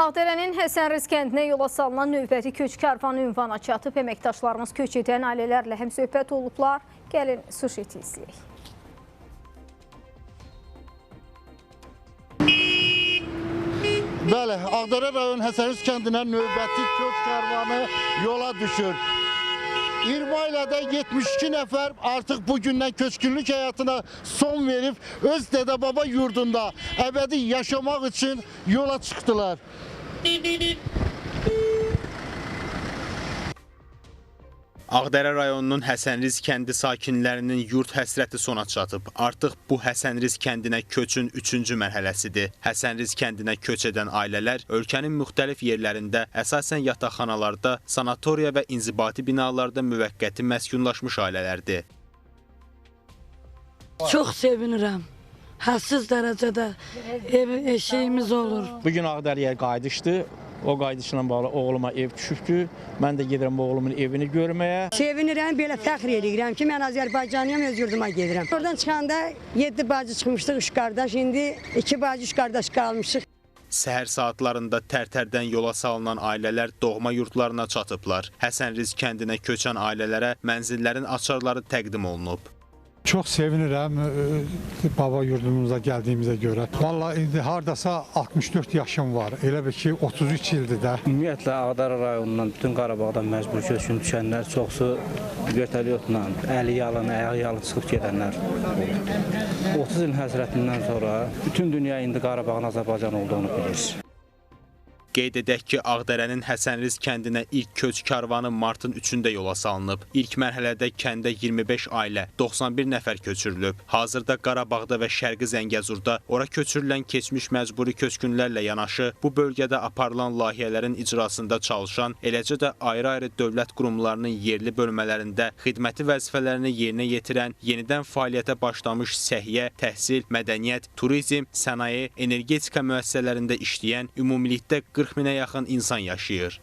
Ağdərənin Həsənrız kəndinə yola salınan növbəti köç karvanı ünvana çatıb. Əməkdaşlarımız köç edən ailələrlə həmsöhbət olublar. Gəlin süjeti izləyək. Bəli, Ağdərə rayon Həsənrız kəndinə növbəti köç karvanı yola düşür. 20 ailədə 72 nəfər artıq bugündən köçkünlük həyatına son verib, öz dədə-baba yurdunda əbədi yaşamaq üçün yola çıxdılar. Ağdərə rayonunun Həsənrız kəndi sakinlərinin yurd həsrəti sona çatıb. Artıq bu Həsənrız kəndinə köçün 3-cü mərhələsidir. Həsənrız kəndinə köç edən ailələr ölkənin müxtəlif yerlərində, əsasən yataqxanalarda, sanatoriya və inzibati binalarda müvəqqəti məskunlaşmış ailələrdir. Çox sevinirəm. Hədsiz dərəcədə eşiyimiz olur. Bugün Ağdərəyə qayıdışdı. O qayıdışla bağlı oğluma ev düşübdür. Mən də gedirəm oğlumun evini görməyə. Sevinirəm, belə fəxr edirəm ki, mən Azərbaycanlıyam, öz yurduma gedirəm. Oradan çıxanda 7 bacı çıxmışdıq, 3 qardaş, indi 2 bacı, 3 qardaş qalmışıq. Səhər saatlarında Tərtərdən yola salınan ailələr doğma yurtlarına çatıblar. Həsənrız kəndinə köçən ailələrə mənzillərin açarları təqdim olunub. Çox sevinirəm baba yurdumuza gəldiyimizə görə. Vallahi indi hardasa 64 yaşım var. Elə bir ki 33 ildir də. Ümumiyyətlə Ağdərə rayonundan bütün Qarabağdan məcbur köçkün düşənlər çoxsu vertolyotla, əli yalın, ayağı yalın çıxıb gedənlər olub. 30 il həsrətindən sonra bütün dünya indi Qarabağın Azərbaycan olduğunu bilir. Qeyd edək ki, Ağdərənin Həsənrız kəndinə ilk köç karvanı martın 3-də yola salınıb. İlk mərhələdə kəndə 25 ailə, 91 nəfər köçürülüb. Hazırda Qarabağda və Şərqi Zəngəzurda ora köçürülən keçmiş məcburi köçkünlərlə yanaşı, bu bölgədə aparılan layihələrin icrasında çalışan, eləcə də ayrı-ayrı dövlət qurumlarının yerli bölmələrində xidməti vəzifələrini yerinə yetirən, yenidən fəaliyyətə başlamış səhiyyə, təhsil, mədəniyyət, turizm, sənaye, energetika müəssisələrində işləyən, ümumilikdə 40 minə yaxın insan yaşayır.